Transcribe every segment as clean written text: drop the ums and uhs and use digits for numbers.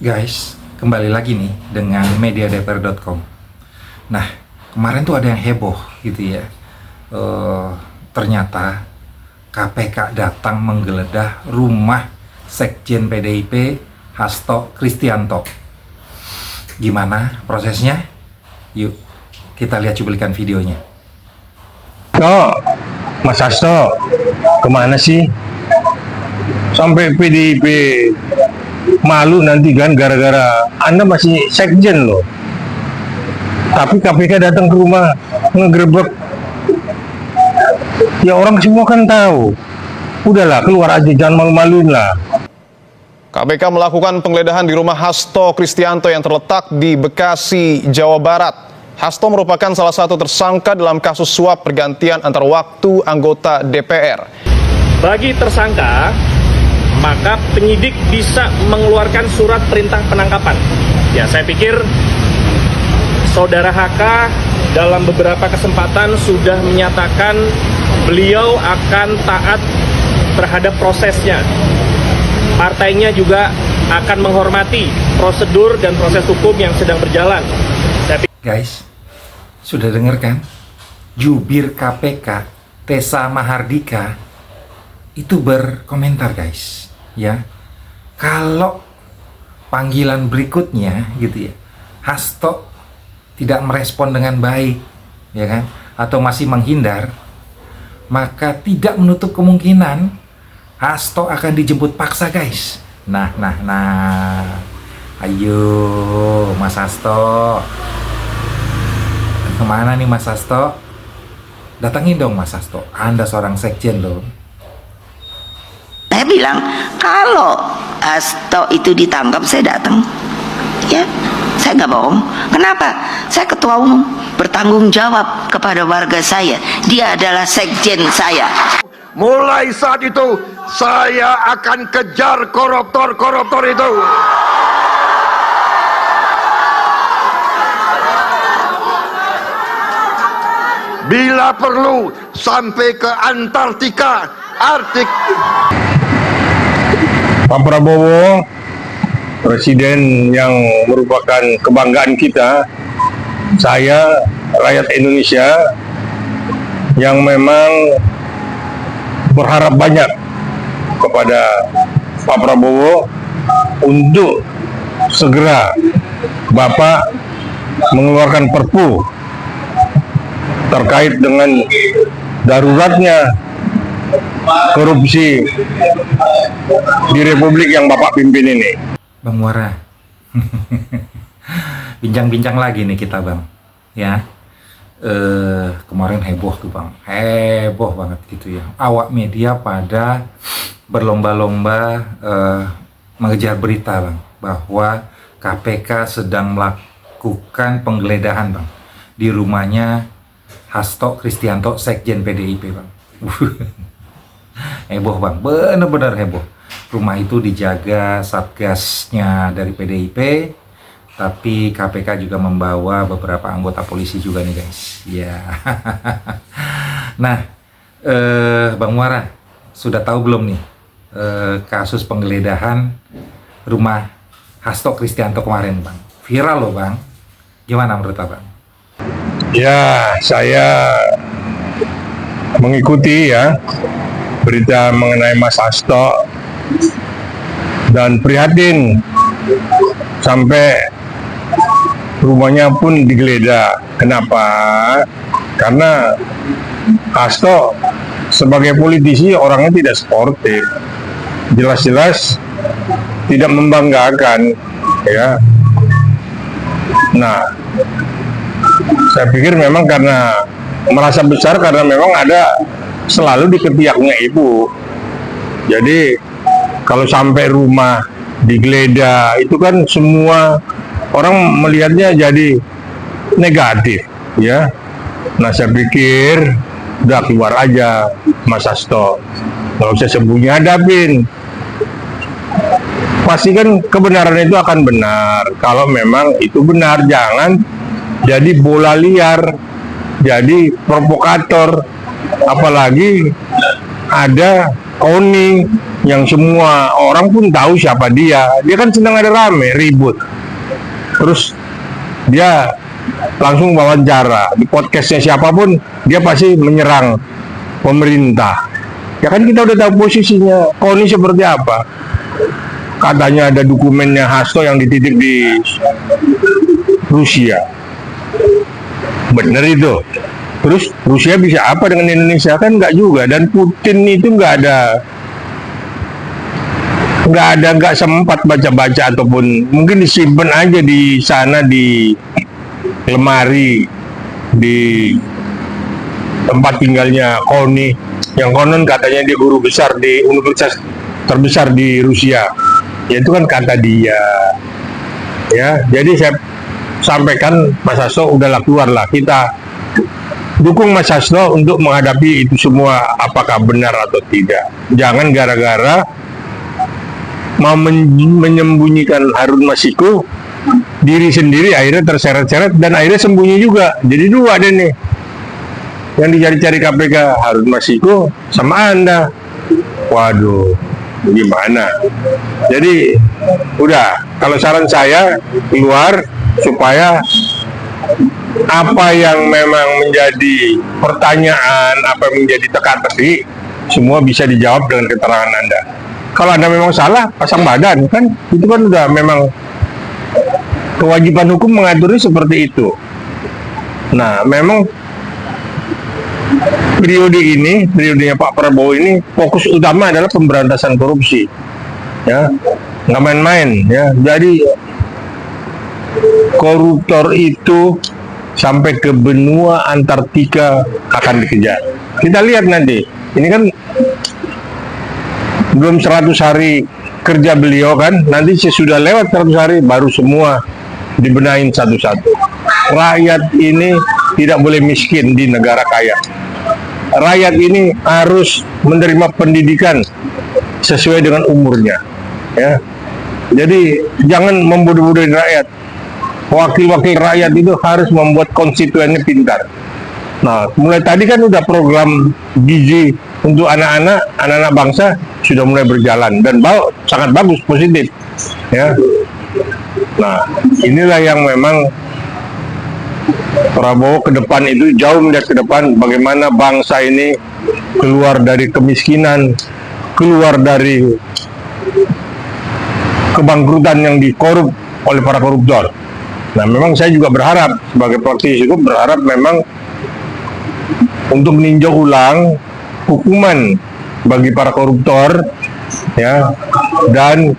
Guys, kembali lagi nih dengan mediadpr.com. Nah, kemarin tuh ada yang heboh gitu ya. Ternyata KPK datang menggeledah rumah Sekjen PDIP Hasto Kristianto. Gimana prosesnya? Yuk, kita lihat cuplikan videonya. Mas Hasto, kemana sih? Sampai PDIP malu nanti kan gara-gara Anda masih sekjen loh. Tapi KPK datang ke rumah ngegerebek. Ya orang semua kan tahu. Udahlah, keluar aja, jangan malu-maluin lah. KPK melakukan penggeledahan di rumah Hasto Kristianto yang terletak di Bekasi, Jawa Barat. Hasto merupakan salah satu tersangka dalam kasus suap pergantian antar waktu anggota DPR. Bagi tersangka, maka penyidik bisa mengeluarkan surat perintah penangkapan. Ya, saya pikir Saudara HK dalam beberapa kesempatan sudah menyatakan beliau akan taat terhadap prosesnya. Partainya juga akan menghormati prosedur dan proses hukum yang sedang berjalan. Guys, sudah dengar kan? Jubir KPK Tessa Mahardika itu berkomentar guys, ya. Kalau panggilan berikutnya gitu ya, Hasto tidak merespon dengan baik, ya kan? Atau masih menghindar, maka tidak menutup kemungkinan Hasto akan dijemput paksa guys. Nah, ayo Mas Hasto. Kemana nih Mas Hasto? Datangin dong Mas Hasto, Anda seorang sekjen loh. Saya bilang kalau Hasto itu ditangkap saya datang, ya saya nggak bohong. Kenapa? Saya ketua umum, bertanggung jawab kepada warga saya. Dia adalah sekjen saya. Mulai saat itu saya akan kejar koruptor-koruptor itu. Bila perlu sampai ke Antartika, Arktik. Pak Prabowo, presiden yang merupakan kebanggaan kita, saya, rakyat Indonesia, yang memang berharap banyak kepada Pak Prabowo untuk segera Bapak mengeluarkan Perpu terkait dengan daruratnya korupsi di Republik yang Bapak pimpin ini. Bang Muara, bincang-bincang lagi nih kita Bang, ya. Kemarin heboh tuh Bang, heboh banget gitu ya. Awak media pada berlomba-lomba mengejar berita Bang, bahwa KPK sedang melakukan penggeledahan Bang di rumahnya Hasto Kristianto, Sekjen PDIP Bang. Heboh Bang, bener-bener heboh. Rumah itu dijaga satgasnya dari PDIP, tapi KPK juga membawa beberapa anggota polisi juga nih guys. Ya. Nah, Bang Muara, sudah tahu belum nih kasus penggeledahan rumah Hasto Kristianto kemarin Bang? Viral loh Bang. Gimana menurut Abang? Ya, saya mengikuti ya berita mengenai Mas Hasto dan prihatin sampai rumahnya pun digeledah. Kenapa? Karena Hasto sebagai politisi orangnya tidak sportif, jelas-jelas tidak membanggakan, ya. Nah, saya pikir memang karena merasa besar, karena memang ada selalu di ketiaknya ibu. Jadi kalau sampai rumah digeledah itu kan semua orang melihatnya jadi negatif, ya. Nah, saya pikir udah keluar aja Mas Hasto, nggak usah sembunyi, hadapin. Pasti kan kebenaran itu akan benar. Kalau memang itu benar, jangan jadi bola liar, jadi provokator. Apalagi ada Koni yang semua orang pun tahu siapa dia kan senang ada rame ribut, terus dia langsung wawancara di podcastnya siapapun, dia pasti menyerang pemerintah. Ya kan kita udah tahu posisinya Koni seperti apa. Katanya ada dokumennya Hasto yang dititip di Rusia, bener itu. Terus Rusia bisa apa dengan Indonesia? Kan nggak juga. Dan Putin itu nggak sempat baca-baca, ataupun mungkin disimpan aja di sana di lemari di tempat tinggalnya Koni, yang konon katanya dia guru besar di universitas terbesar di Rusia. Ya itu kan kata dia. Ya, jadi saya sampaikan Mas Hasto udahlah keluarlah, kita dukung Mas Hasto untuk menghadapi itu semua, apakah benar atau tidak. Jangan gara-gara mau menyembunyikan Harun Masiku, diri sendiri akhirnya terseret-seret dan akhirnya sembunyi juga. Jadi dua deh nih yang dicari-cari KPK, Harun Masiku sama Anda. Waduh, gimana? Jadi udah, kalau saran saya keluar, supaya apa yang memang menjadi pertanyaan, apa yang menjadi teka-teki, semua bisa dijawab dengan keterangan Anda. Kalau Anda memang salah, pasang badan, kan itu kan udah memang kewajiban hukum mengaturnya seperti itu. Nah, memang periodenya Pak Prabowo ini fokus utama adalah pemberantasan korupsi, ya, nggak main-main, ya. Jadi koruptor itu sampai ke benua Antartika akan dikejar. Kita lihat nanti, ini kan belum 100 hari kerja beliau kan, nanti sesudah lewat 100 hari baru semua dibenahin satu-satu. Rakyat ini tidak boleh miskin di negara kaya. Rakyat ini harus menerima pendidikan sesuai dengan umurnya, ya. Jadi jangan membodoh-bodohin rakyat. Wakil-wakil rakyat itu harus membuat konstituennya pintar. Nah, mulai tadi kan udah program gizi untuk anak-anak bangsa sudah mulai berjalan dan sangat bagus, positif, ya. Nah, inilah yang memang Prabowo ke depan itu jauh melihat ke depan, bagaimana bangsa ini keluar dari kemiskinan, keluar dari kebangkrutan yang dikorup oleh para koruptor. Nah, memang saya juga berharap sebagai praktisi hukum, berharap memang untuk meninjau ulang hukuman bagi para koruptor, ya, dan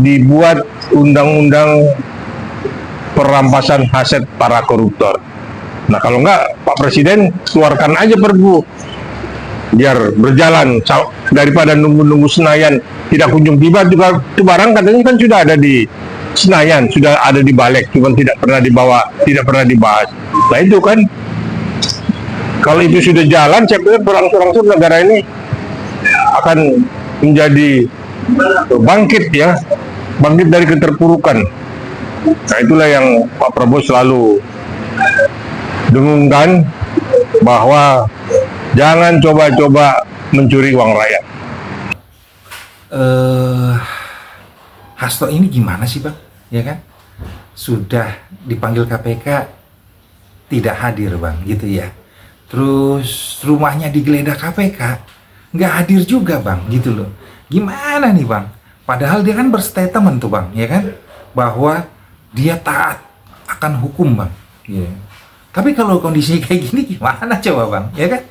dibuat undang-undang perampasan aset para koruptor. Nah, kalau enggak, Pak Presiden keluarkan aja Perpu biar berjalan, daripada nunggu-nunggu Senayan tidak kunjung tiba. Itu barang katanya kan sudah ada di Senayan, sudah ada di balik, cuma tidak pernah dibawa, tidak pernah dibahas. Nah, itu kan kalau itu sudah jalan, saya pikir berangsur-angsur negara ini akan menjadi bangkit, ya, bangkit dari keterpurukan. Nah, itulah yang Pak Prabowo selalu dengungkan, bahwa jangan coba-coba mencuri uang rakyat. Hasto ini gimana sih Bang? Ya kan? Sudah dipanggil KPK tidak hadir Bang, gitu ya. Terus rumahnya digeledah KPK, nggak hadir juga Bang, gitu loh. Gimana nih Bang? Padahal dia kan berstatement tuh Bang, ya kan? Bahwa dia taat akan hukum Bang. Ya. Tapi kalau kondisi kayak gini gimana coba Bang, ya kan?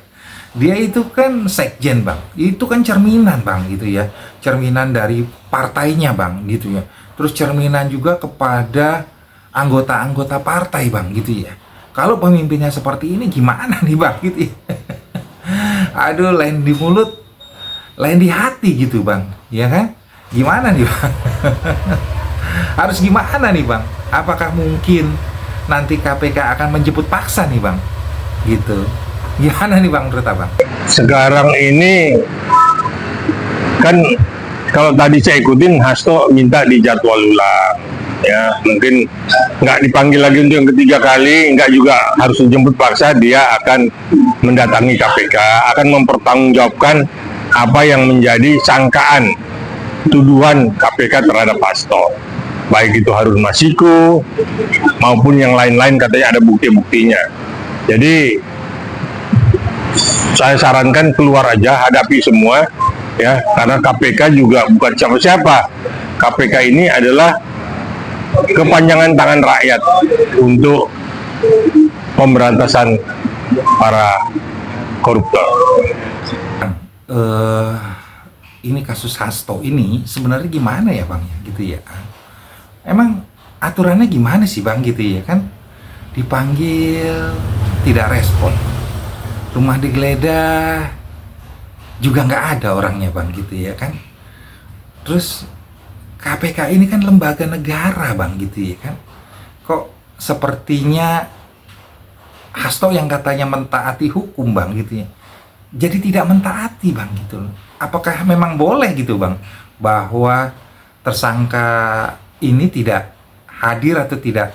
Dia itu kan sekjen Bang, itu kan cerminan Bang, gitu ya. Cerminan dari partainya Bang, gitu ya. Terus cerminan juga kepada anggota-anggota partai Bang, gitu ya. Kalau pemimpinnya seperti ini gimana nih Bang, gitu ya. Aduh, lain di mulut, lain di hati gitu Bang, ya kan? Gimana nih Bang? Harus gimana nih Bang? Apakah mungkin nanti KPK akan menjemput paksa nih Bang? Gitu. Gimana nih Bang menurut Abang? Sekarang ini kan kalau tadi saya ikutin, Hasto minta dijadwal ulang. ya mungkin nggak dipanggil lagi untuk yang ketiga kali, nggak juga harus dijemput paksa, dia akan mendatangi KPK, akan mempertanggungjawabkan apa yang menjadi sangkaan tuduhan KPK terhadap Hasto, baik itu Harun Masiku maupun yang lain-lain, katanya ada bukti-buktinya. Jadi saya sarankan keluar aja, hadapi semua ya, karena KPK juga bukan siapa-siapa. KPK ini adalah kepanjangan tangan rakyat untuk pemberantasan para koruptor. Ini kasus Hasto ini sebenarnya gimana ya Bang ya, gitu ya. Emang aturannya gimana sih Bang, gitu ya kan? Dipanggil tidak respon, rumah digeledah juga nggak ada orangnya Bang, gitu ya kan. Terus KPK ini kan lembaga negara Bang, gitu ya kan. Kok sepertinya Hasto yang katanya mentaati hukum Bang, gitu ya, jadi tidak mentaati Bang, gitu loh. Apakah memang boleh gitu Bang, bahwa tersangka ini tidak hadir atau tidak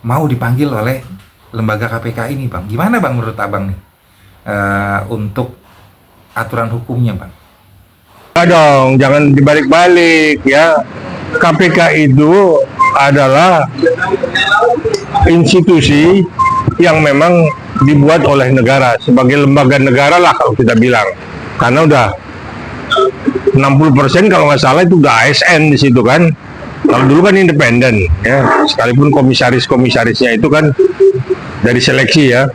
mau dipanggil oleh lembaga KPK ini Bang? Gimana Bang menurut Abang nih untuk aturan hukumnya Bang? Dong, jangan dibalik-balik ya. KPK itu adalah institusi yang memang dibuat oleh negara, sebagai lembaga negara lah kalau kita bilang. Karena udah 60% kalau nggak salah itu udah ASN di situ kan. Kalau dulu kan independen ya, sekalipun komisarisnya itu kan dari seleksi ya.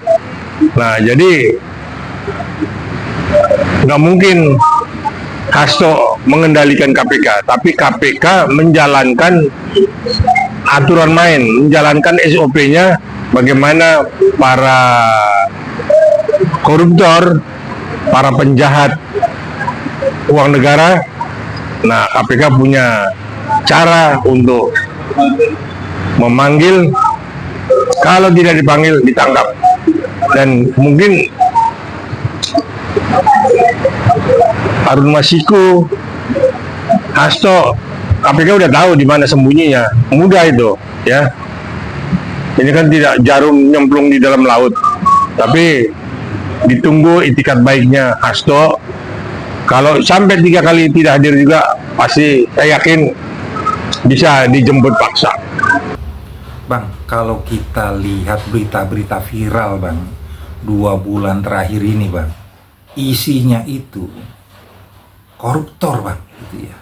Nah jadi nggak mungkin Hasto mengendalikan KPK, tapi KPK menjalankan aturan main, menjalankan SOP-nya, bagaimana para koruptor, para penjahat uang negara. Nah, KPK punya cara untuk memanggil, kalau tidak dipanggil ditangkap. Dan mungkin Harun Masiku, Hasto, KPK udah tahu di mana sembunyinya, mudah itu ya. Ini kan tidak jarum nyemplung di dalam laut, tapi ditunggu itikat baiknya Hasto. Kalau sampai 3 kali tidak hadir juga, pasti saya yakin bisa dijemput paksa. Bang, kalau kita lihat berita-berita viral Bang, 2 bulan terakhir ini Bang, isinya itu koruptor Bang, gitu ya.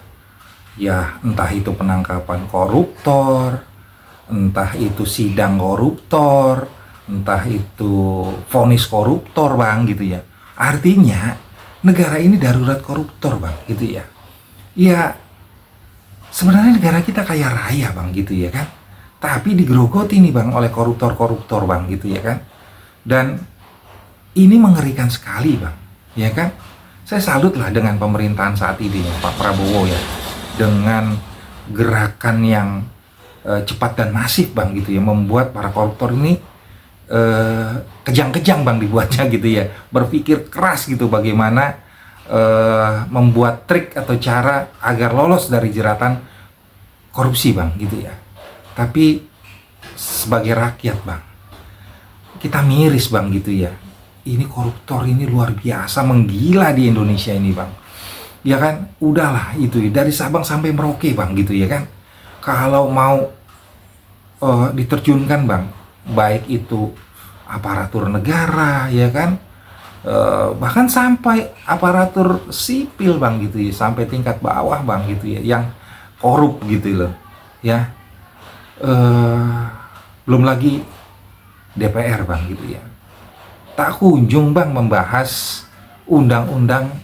Ya entah itu penangkapan koruptor, entah itu sidang koruptor, entah itu vonis koruptor Bang, gitu ya. Artinya negara ini darurat koruptor Bang, gitu ya. Ya sebenarnya negara kita kaya raya Bang, gitu ya kan. Tapi digerogoti nih Bang oleh koruptor-koruptor Bang, gitu ya kan. Dan ini mengerikan sekali Bang, ya kan. Saya salut lah dengan pemerintahan saat ini ya, Pak Prabowo ya, dengan gerakan yang cepat dan masif Bang, gitu ya, membuat para koruptor ini kejang-kejang Bang dibuatnya, gitu ya, berpikir keras gitu bagaimana membuat trik atau cara agar lolos dari jeratan korupsi Bang, gitu ya. Tapi sebagai rakyat Bang, kita miris Bang, gitu ya. Ini koruptor ini luar biasa, menggila di Indonesia ini Bang. Ya kan, udahlah itu dari Sabang sampai Merauke Bang, gitu ya kan. Kalau mau diterjunkan Bang, baik itu aparatur negara ya kan, bahkan sampai aparatur sipil Bang, gitu ya, sampai tingkat bawah Bang, gitu ya, yang korup gitu loh ya. Belum lagi DPR Bang, gitu ya, tak kunjung Bang membahas undang-undang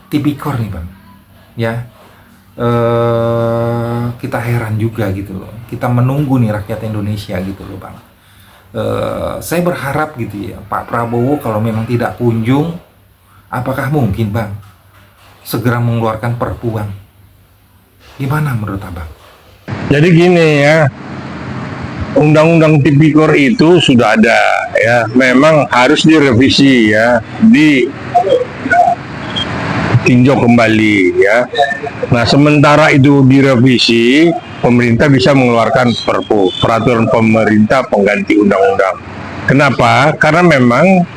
tipikor nih Bang ya. Kita heran juga gitu loh, kita menunggu nih rakyat Indonesia gitu loh Bang. Saya berharap gitu ya, Pak Prabowo kalau memang tidak kunjung, apakah mungkin Bang segera mengeluarkan Perpu Bang? Gimana menurut Abang? Jadi gini ya, Undang-Undang Tipikor itu sudah ada ya, memang harus direvisi ya, ditinjau kembali ya. Nah sementara itu direvisi, pemerintah bisa mengeluarkan perpu, peraturan pemerintah pengganti undang-undang. Kenapa? Karena memang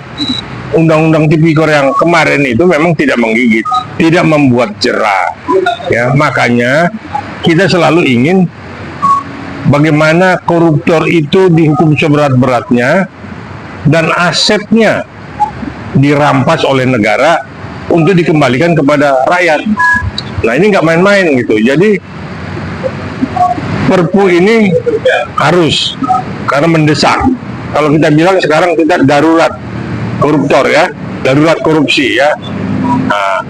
undang-undang tipikor yang kemarin itu memang tidak menggigit, tidak membuat jera. Ya, makanya kita selalu ingin bagaimana koruptor itu dihukum seberat-beratnya dan asetnya dirampas oleh negara untuk dikembalikan kepada rakyat. Nah, ini nggak main-main gitu. Jadi Perpu ini harus, karena mendesak. Kalau kita bilang sekarang kita darurat koruptor ya, darurat korupsi ya. Nah,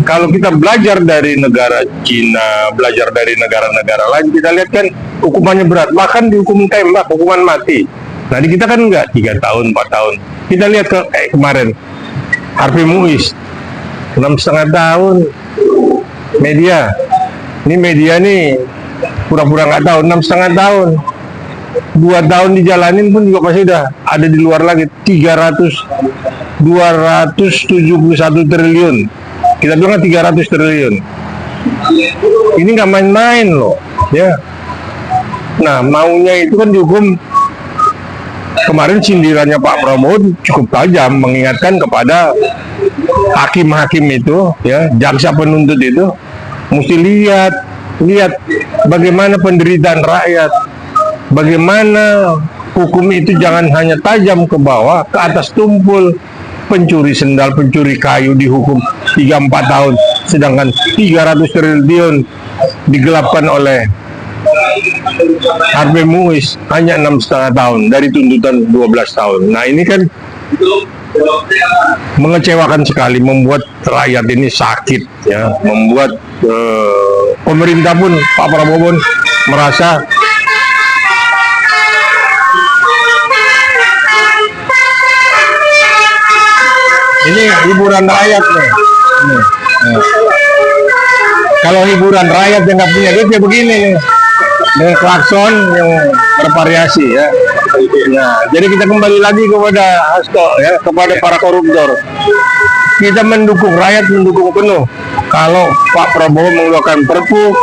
kalau kita belajar dari negara Cina, belajar dari negara-negara lain, kita lihat kan hukumannya berat, bahkan dihukum tembak, hukuman mati. Nah, di kita kan enggak, 3 tahun, 4 tahun. Kita lihat kemarin, Harvey Muiz, 6,5 tahun. Media, ini media nih, pura-pura nggak tahu, 6,5 tahun. 2 tahun dijalanin pun juga pasti udah ada di luar lagi. 271 triliun. Kita bilang 300 triliun. Ini nggak main-main loh, ya. Nah, maunya itu kan dihukum. Kemarin sindirannya Pak Prabowo cukup tajam, mengingatkan kepada hakim-hakim itu, ya, jaksa penuntut itu, mesti lihat bagaimana penderitaan rakyat, bagaimana hukum itu jangan hanya tajam ke bawah, ke atas tumpul. Pencuri sendal, pencuri kayu dihukum 3-4 tahun, sedangkan 300 triliun digelapkan oleh Harvey Muiz hanya 6,5 tahun dari tuntutan 12 tahun. Nah, ini kan mengecewakan sekali, membuat rakyat ini sakit ya, membuat pemerintah pun, Pak Prabowo pun merasa ini hiburan rakyat nih. Kalau hiburan rakyat yang nggak punya duit ya begini nih, dengan klakson yang bervariasi ya. Nah, jadi kita kembali lagi kepada Hasto ya, kepada para koruptor. Kita mendukung, rakyat mendukung penuh kalau Pak Prabowo mengeluarkan perpu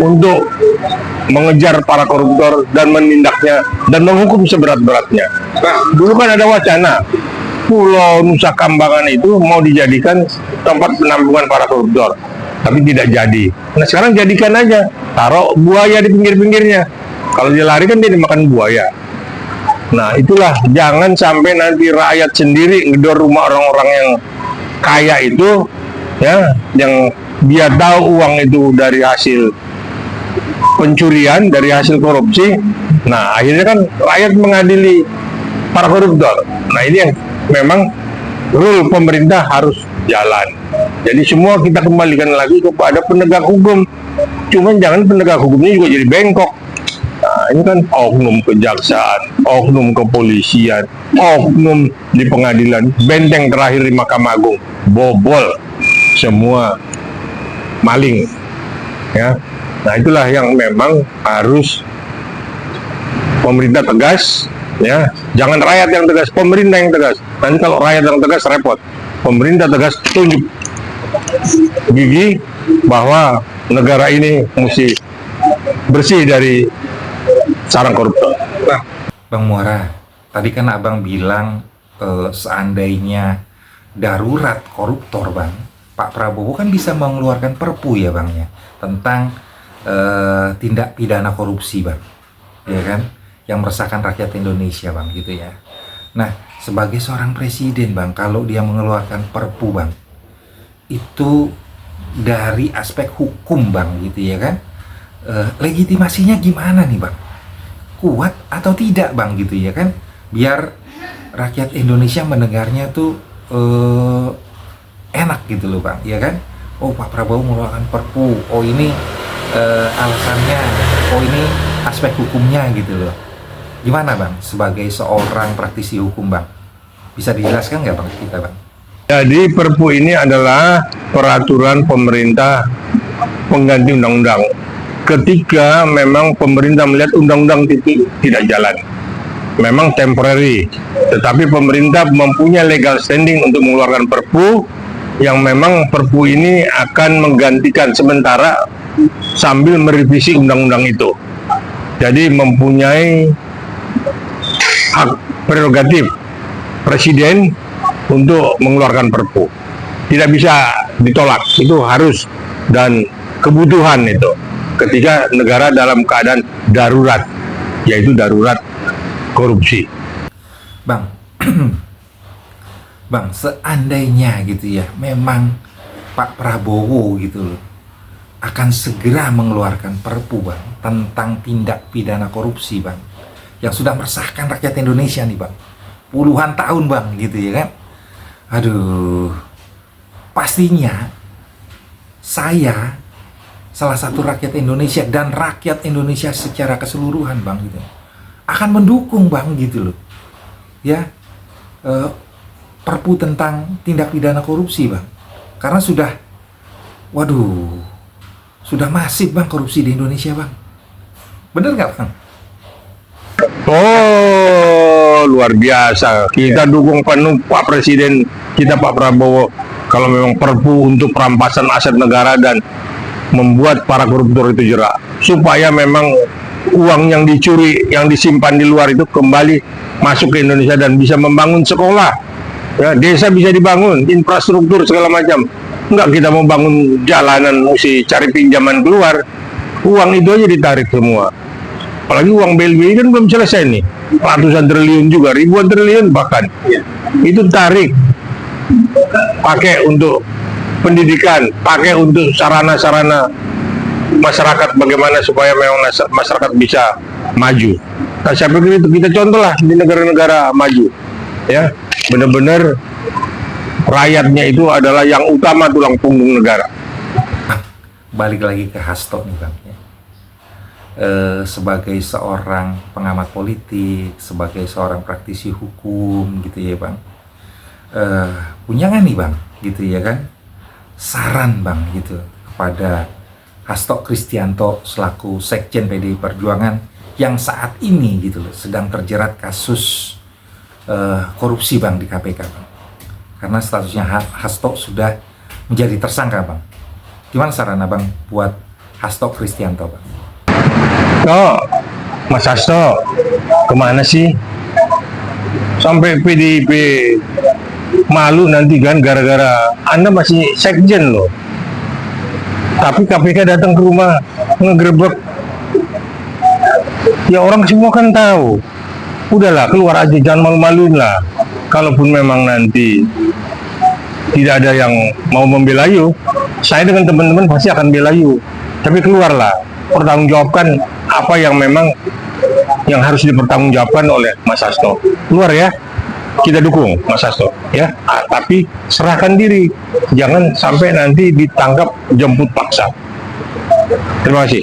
untuk mengejar para koruptor dan menindaknya dan menghukum seberat-beratnya. Nah, dulu kan ada wacana Pulau Nusa Kambangan itu mau dijadikan tempat penampungan para koruptor, tapi tidak jadi. Nah, sekarang jadikan aja, taruh buaya di pinggir-pinggirnya. Kalau dia lari kan dia dimakan buaya. Nah, itulah, jangan sampai nanti rakyat sendiri ngedor rumah orang-orang yang kaya itu, ya, yang dia tahu uang itu dari hasil pencurian, dari hasil korupsi. Nah, akhirnya kan rakyat mengadili para koruptor. Nah, ini yang memang rule pemerintah harus jalan. Jadi semua kita kembalikan lagi kepada penegak hukum. Cuman jangan penegak hukumnya juga jadi bengkok. Nah, ini kan oknum kejaksaan, oknum kepolisian, oknum di pengadilan, benteng terakhir di Mahkamah Agung, bobol semua, maling. Ya. Nah, itulah yang memang harus pemerintah tegas. Ya, jangan rakyat yang tegas, pemerintah yang tegas. Nanti kalau rakyat yang tegas repot. Pemerintah tegas tunjuk gigi bahwa negara ini mesti bersih dari sarang koruptor. Nah, Bang Muara, tadi kan abang bilang seandainya darurat koruptor, Bang, Pak Prabowo kan bisa mengeluarkan perpu ya, Bang, ya, tentang tindak pidana korupsi, Bang, ya kan, yang meresahkan rakyat Indonesia, Bang, gitu ya. Nah, sebagai seorang presiden, Bang, kalau dia mengeluarkan perpu, Bang, itu dari aspek hukum, Bang, gitu ya kan, legitimasinya gimana nih, Bang? Kuat atau tidak, Bang, gitu ya kan, biar rakyat Indonesia mendengarnya tuh enak gitu loh, Bang, ya kan. Oh, Pak Prabowo mengeluarkan perpu, oh ini alasannya, oh ini aspek hukumnya gitu loh. Gimana, Bang, sebagai seorang praktisi hukum, Bang? Bisa dijelaskan nggak, Bang, kita, Bang? jadi perpu ini adalah peraturan pemerintah pengganti undang-undang. Ketika memang pemerintah melihat undang-undang tidak jalan, memang temporary, tetapi pemerintah mempunyai legal standing untuk mengeluarkan perpu yang memang perpu ini akan menggantikan sementara sambil merevisi undang-undang itu. Jadi mempunyai hak prerogatif presiden untuk mengeluarkan Perpu. Tidak bisa ditolak, itu harus dan kebutuhan itu ketika negara dalam keadaan darurat, yaitu darurat korupsi. Bang, Bang, seandainya gitu ya, memang Pak Prabowo gitu loh, akan segera mengeluarkan Perpu, Bang, tentang tindak pidana korupsi, Bang, yang sudah meresahkan rakyat Indonesia nih, Bang, puluhan tahun, Bang, gitu ya kan. Aduh, pastinya saya salah satu rakyat Indonesia dan rakyat Indonesia secara keseluruhan, Bang, gitu, akan mendukung, Bang, gitu loh ya, Perpu tentang tindak pidana korupsi, Bang, karena sudah, waduh, sudah masif, Bang, korupsi di Indonesia, Bang. Bener nggak, Bang? Oh, luar biasa. Kita dukung penuh Pak Presiden kita, Pak Prabowo, kalau memang Perpu untuk perampasan aset negara dan membuat para koruptor itu jerak, supaya memang uang yang dicuri, yang disimpan di luar itu kembali masuk ke Indonesia dan bisa membangun sekolah, ya, desa bisa dibangun, infrastruktur segala macam. Enggak kita mau bangun jalanan mesti cari pinjaman keluar, uang itu aja ditarik semua. Apalagi uang BLBI kan belum selesai nih, ratusan triliun juga, ribuan triliun bahkan, itu tarik, pakai untuk pendidikan, pakai untuk sarana-sarana masyarakat, bagaimana supaya memang masyarakat bisa maju. Nah, saya pikir itu kita contoh lah di negara-negara maju, ya, benar-benar rakyatnya itu adalah yang utama, tulang punggung negara. Balik lagi ke Hasto nih, Bang, ya. Sebagai seorang pengamat politik, sebagai seorang praktisi hukum gitu ya, Bang, punya nggak nih, Bang, gitu ya kan, saran, Bang, gitu kepada Hasto Kristianto selaku Sekjen PDI Perjuangan yang saat ini gitu loh sedang terjerat kasus korupsi, Bang, di KPK, Bang, karena statusnya Hasto sudah menjadi tersangka, Bang. Gimana saran Abang buat Hasto Kristianto, Bang? Oh, Mas Hasto, kemana sih? Sampai PDIP malu nanti kan gara-gara Anda masih sekjen loh. Tapi KPK datang ke rumah ngegerebek. Ya orang semua kan tahu. Udahlah, keluar aja, jangan malu-maluin lah. Kalaupun memang nanti tidak ada yang mau membela you, saya dengan teman-teman pasti akan bela you. Tapi keluarlah, pertanggungjawabkan apa yang memang yang harus dipertanggungjawabkan oleh Mas Hasto. Keluar ya, kita dukung Mas Hasto ya. Tapi serahkan diri, jangan sampai nanti ditangkap jemput paksa. Terima kasih.